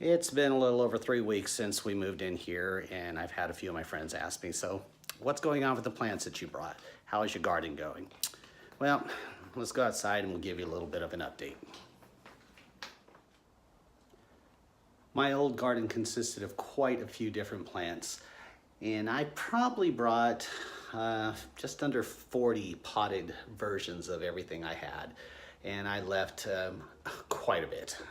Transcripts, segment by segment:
It's been a little over 3 weeks since we moved in here, and I've had a few of my friends ask me, so what's going on with the plants that you brought? How is your garden going? Well, let's go outside and we'll give you a little bit of an update. My old garden consisted of quite a few different plants, and I probably brought just under 40 potted versions of everything I had, and I left quite a bit.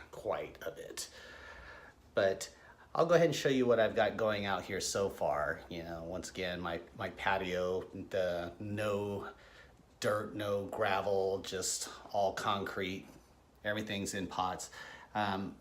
But I'll go ahead and show you what I've got going out here so far. You know, once again, my patio, no dirt, no gravel, just all concrete. Everything's in pots.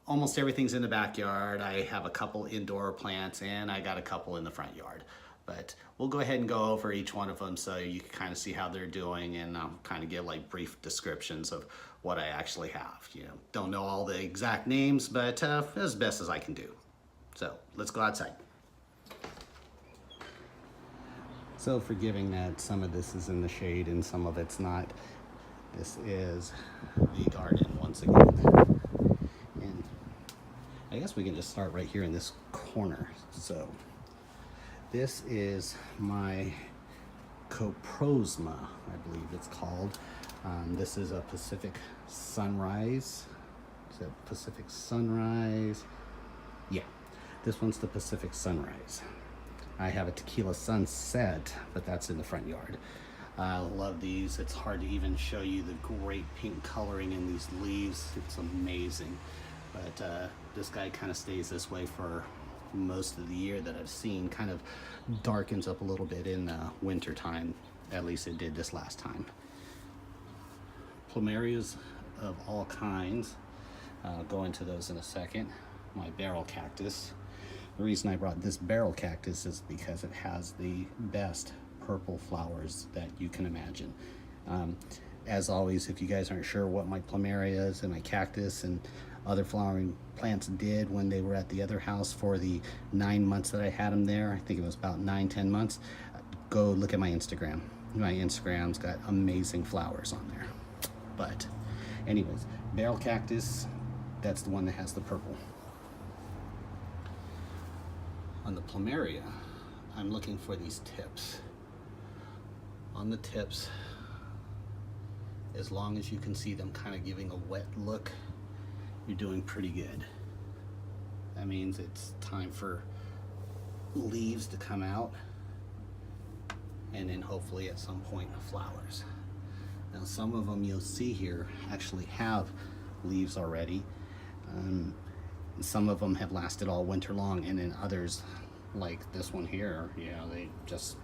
Almost everything's in the backyard. I have a couple indoor plants and I got a couple in the front yard. But we'll go ahead and go over each one of them so you can kind of see how they're doing, and kind of give like brief descriptions of what I actually have. You know, don't know all the exact names, but as best as I can do. So let's go outside. So forgiving that some of this is in the shade and some of it's not. This is the garden once again. And I guess we can just start right here in this corner. So this is my coprosma, I believe it's called. This is a Pacific Sunrise. Is it Pacific Sunrise? Yeah, this one's the Pacific Sunrise. I have a Tequila Sunset, but that's in the front yard. I love these. It's hard to even show you the great pink coloring in these leaves. It's amazing. But this guy kind of stays this way for most of the year that I've seen. Kind of darkens up a little bit in the winter time. At least it did this last time. Plumerias of all kinds. I'll go into those in a second. My barrel cactus. The reason I brought this barrel cactus is because it has the best purple flowers that you can imagine. As always, if you guys aren't sure what my plumerias and my cactus and other flowering plants did when they were at the other house for the 9 months that I had them there, I think it was about 9-10 months, go look at my Instagram. My Instagram's got amazing flowers on there. But anyways, barrel cactus, that's the one that has the purple. On the plumeria, I'm looking for these tips. On the tips, as long as you can see them kind of giving a wet look, you're doing pretty good. That means it's time for leaves to come out, and then hopefully at some point flowers. Now some of them you'll see here actually have leaves already. Some of them have lasted all winter long, and then others, like this one here, you know, they just,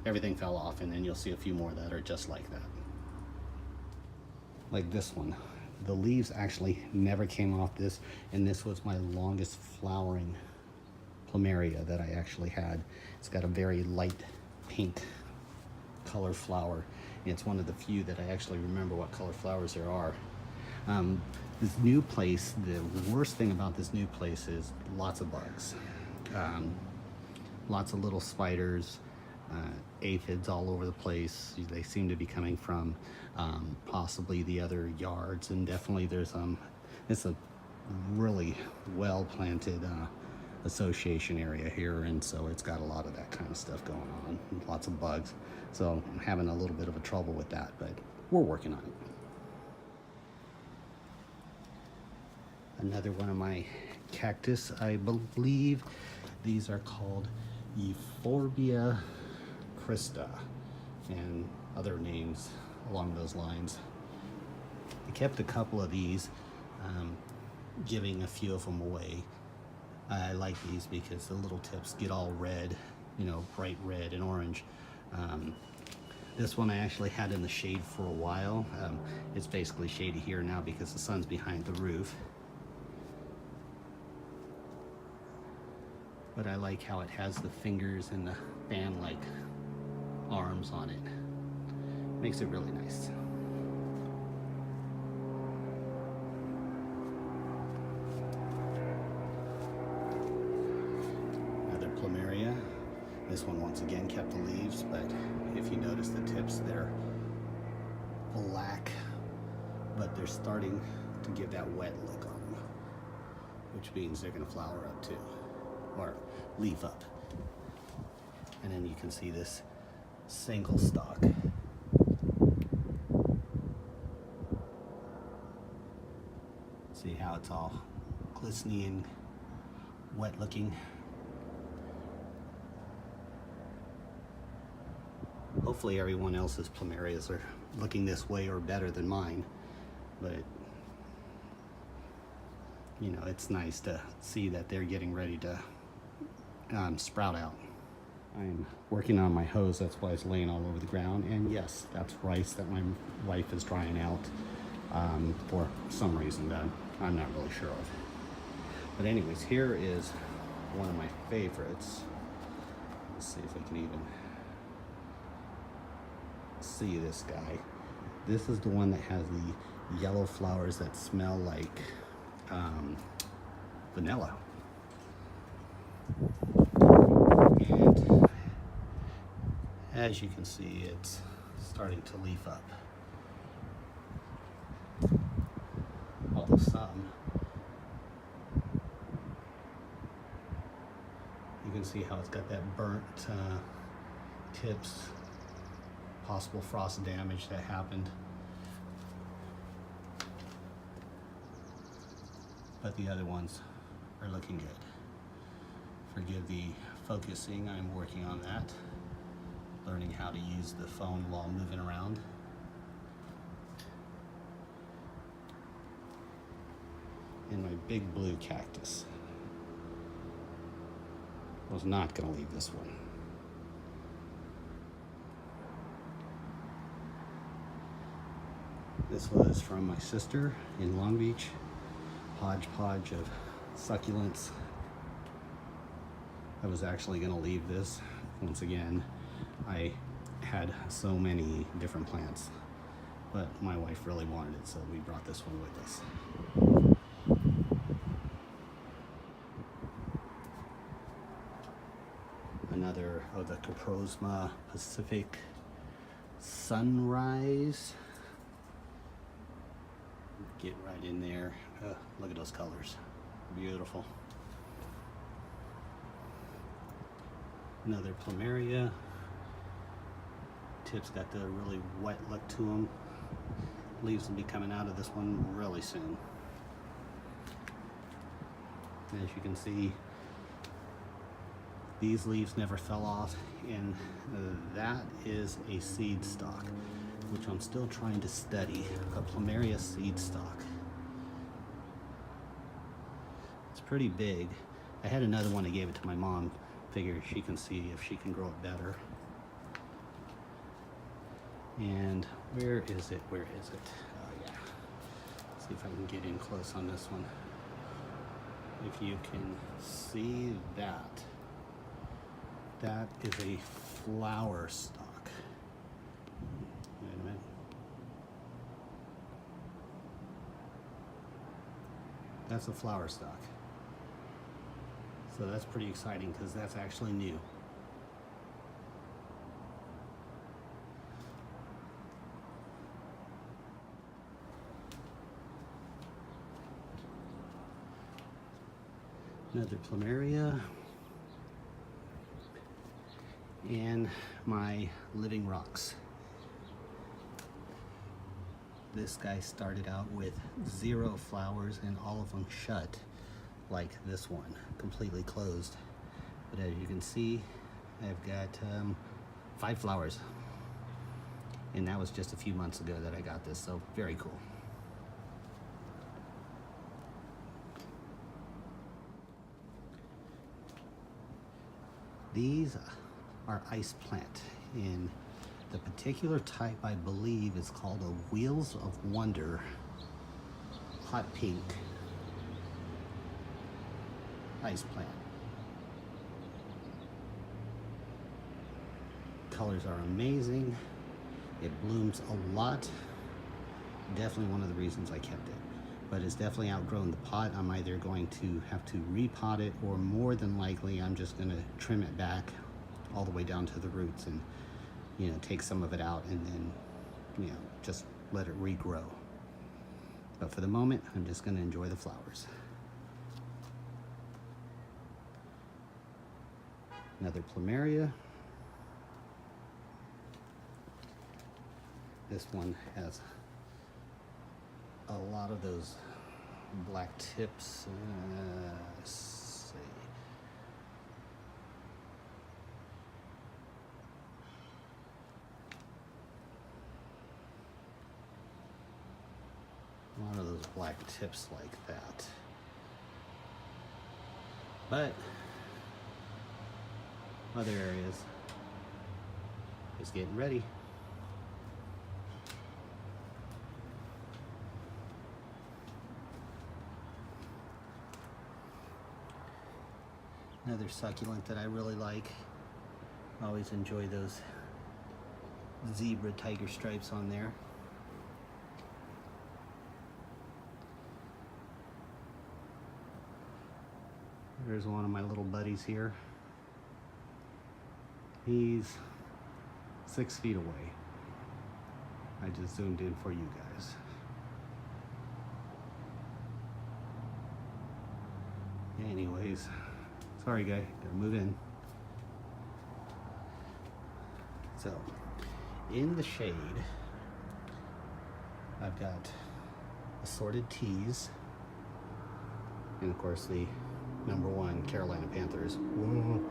everything fell off, and then you'll see a few more that are just like that. Like this one, the leaves actually never came off this, and this was my longest flowering plumeria that I actually had. It's got a very light pink color flower. It's one of the few that I actually remember what color flowers there are. This new place, the worst thing about this new place is lots of bugs. Lots of little spiders, aphids all over the place. They seem to be coming from possibly the other yards, and definitely there's it's a really well planted association area here, and so it's got a lot of that kind of stuff going on. Lots of bugs, so I'm having a little bit of a trouble with that, but we're working on it. Another one of my cactus, I believe these are called Euphorbia Christa, and other names along those lines. I kept a couple of these, giving a few of them away. I like these because the little tips get all red, you know, bright red and orange. This one I actually had in the shade for a while. It's basically shady here now because the sun's behind the roof. But I like how it has the fingers and the fan-like arms on it. Makes it really nice. Another plumeria. This one once again kept the leaves, but if you notice the tips, they're black, but they're starting to give that wet look on them, which which means they're gonna flower up too, or leaf up. And then you can see this single stalk. See how it's all glistening and wet looking. Hopefully everyone else's plumerias are looking this way or better than mine, but you know, it's nice to see that they're getting ready to sprout out. I'm working on my hose, that's why it's laying all over the ground. And yes, that's rice that my wife is drying out for some reason that I'm not really sure of. But anyways, here is one of my favorites. Let's see if I can even see this guy. This is the one that has the yellow flowers that smell like vanilla. And as you can see, it's starting to leaf up. Although some, you can see how it's got that burnt tips, possible frost damage that happened. But the other ones are looking good. Forgive the focusing, I'm working on that. Learning how to use the phone while moving around. And my big blue cactus. Was not gonna leave this one. This was from my sister in Long Beach. Hodgepodge of succulents. I was actually gonna leave this. Once again, I had so many different plants, but my wife really wanted it, so we brought this one with us. Another of the Coprosma Pacific Sunrise. Get right in there. Look at those colors. Beautiful. Another plumeria. Tips got the really wet look to them. Leaves will be coming out of this one really soon. As you can see, these leaves never fell off, and that is a seed stalk, which I'm still trying to study. A plumeria seed stalk. It's pretty big. I had another one, I gave it to my mom. Figure she can see if she can grow it better. And where is it? Where is it? Oh yeah. Let's see if I can get in close on this one. If you can see that. That is a flower stalk. Wait a minute. That's a flower stalk. So that's pretty exciting because that's actually new. Another plumeria. And my living rocks. This guy started out with 0 flowers and all of them shut, like this one, completely closed. But as you can see, I've got 5 flowers. And that was just a few months ago that I got this, so very cool. These are ice plant, and the particular type I believe is called a Wheels of Wonder hot pink ice plant. Colors are amazing. It blooms a lot. Definitely one of the reasons I kept it. But it's definitely outgrown the pot. I'm either going to have to repot it, or more than likely I'm just going to trim it back all the way down to the roots and, you know, take some of it out and then, you know, just let it regrow. But for the moment, I'm just going to enjoy the flowers. Another plumeria. This one has a lot of those black tips. Let's see. A lot of those black tips like that. But other areas is getting ready. Another succulent that I really like. Always enjoy those zebra tiger stripes on there. There's one of my little buddies here. He's 6 feet away. I just zoomed in for you guys. Anyways, sorry guy, gotta move in. So, in the shade, I've got assorted teas, and of course the #1 Carolina Panthers. Whoa.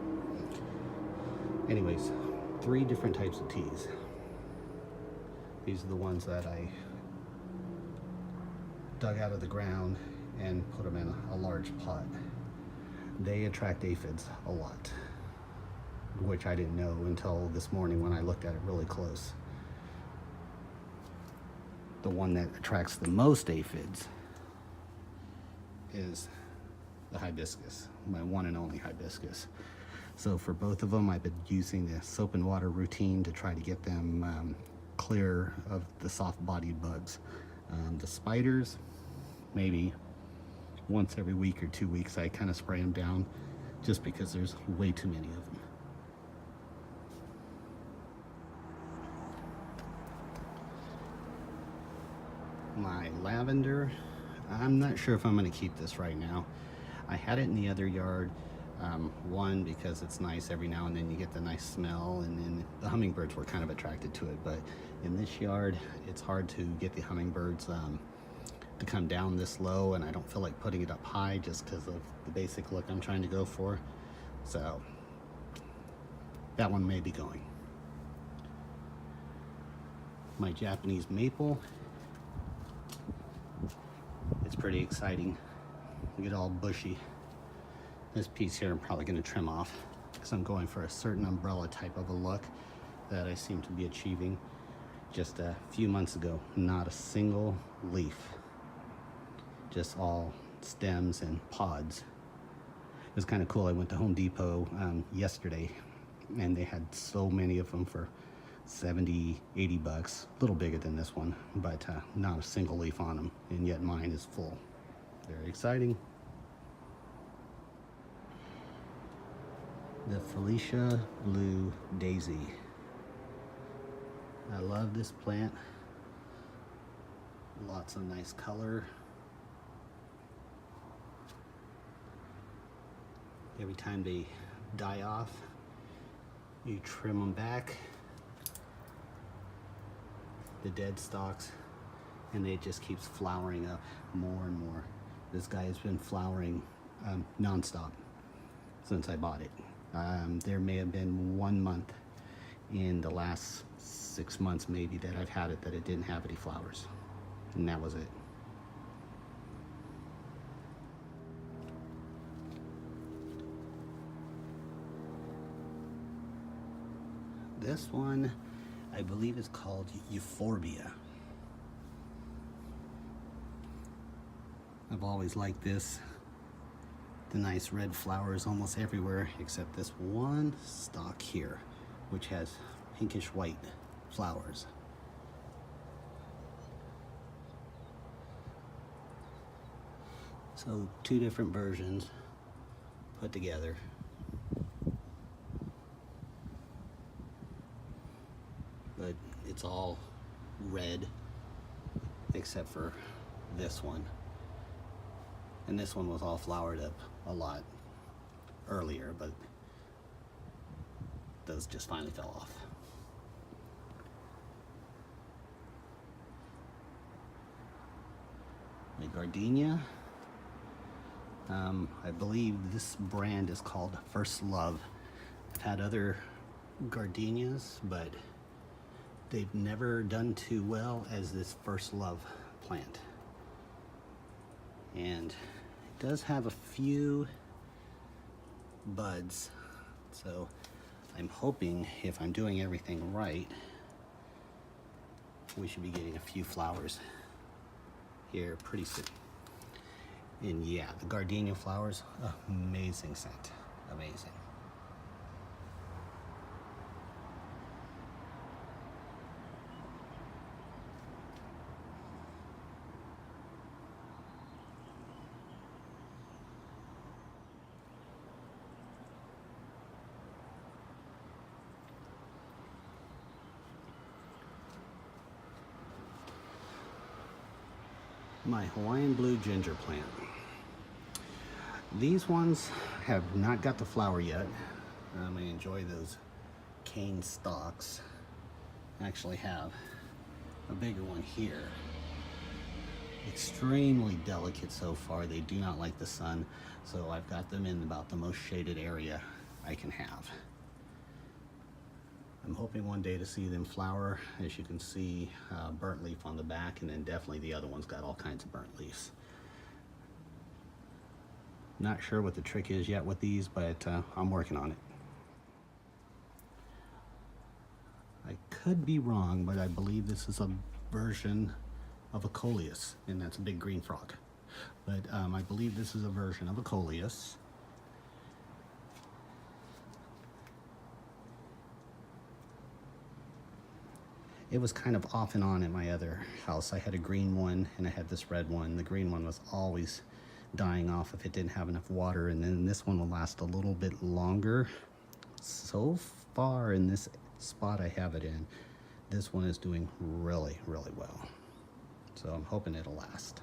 Anyways, 3 different types of teas. These are the ones that I dug out of the ground and put them in a large pot. They attract aphids a lot, which I didn't know until this morning when I looked at it really close. The one that attracts the most aphids is the hibiscus, my one and only hibiscus. So for both of them, I've been using the soap and water routine to try to get them clear of the soft-bodied bugs. The spiders, maybe once every week or 2 weeks, I kind of spray them down just because there's way too many of them. My lavender, I'm not sure if I'm going to keep this right now. I had it in the other yard, one, because it's nice every now and then you get the nice smell, and then the hummingbirds were kind of attracted to it. But in this yard, it's hard to get the hummingbirds to come down this low, and I don't feel like putting it up high just because of the basic look I'm trying to go for. So that one may be going. My Japanese maple, it's pretty exciting. Get all bushy. This piece here I'm probably going to trim off because I'm going for a certain umbrella type of a look that I seem to be achieving. Just a few months ago, not a single leaf, just all stems and pods. It was kind of cool. I went to Home Depot yesterday and they had so many of them for 70, 80 bucks. A little bigger than this one, but not a single leaf on them, and yet mine is full. Very exciting. The Felicia Blue Daisy. I love this plant. Lots of nice color. Every time they die off, you trim them back, the dead stalks, and it just keeps flowering up more and more. This guy has been flowering non-stop since I bought it. There may have been 1 month in the last 6 months maybe that I've had it that it didn't have any flowers, and that was it. This one, I believe, is called Euphorbia. I've always liked this. The nice red flowers almost everywhere except this one stalk here, which has pinkish white flowers. So 2 different versions put together. But it's all red except for this one. And this one was all flowered up a lot earlier, but those just finally fell off. My gardenia. I believe this brand is called First Love. I've had other gardenias, but they've never done too well as this First Love plant. And it does have a few buds, so I'm hoping if I'm doing everything right, we should be getting a few flowers here pretty soon. And yeah, the gardenia flowers, amazing scent, amazing. My Hawaiian blue ginger plant. These ones have not got the flower yet. I enjoy those cane stalks. I actually have a bigger one here. Extremely delicate so far. They do not like the sun, so I've got them in about the most shaded area I can have. I'm hoping one day to see them flower. As you can see, burnt leaf on the back, and then definitely the other one's got all kinds of burnt leaves. Not sure what the trick is yet with these, but I'm working on it. I could be wrong, but I believe this is a version of a coleus, and that's a big green frog. But I believe this is a version of a coleus. It was kind of off and on at my other house. I had a green one and I had this red one. The green one was always dying off if it didn't have enough water, and then this one will last a little bit longer. So far in this spot I have it in, this one is doing really, really well. So I'm hoping it'll last.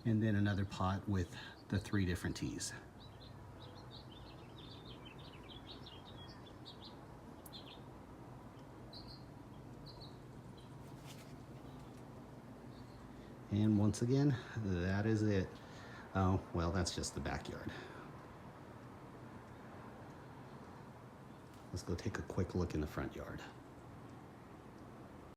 And then another pot with the 3 different teas. And once again, that is it. Oh, well, that's just the backyard. Let's go take a quick look in the front yard.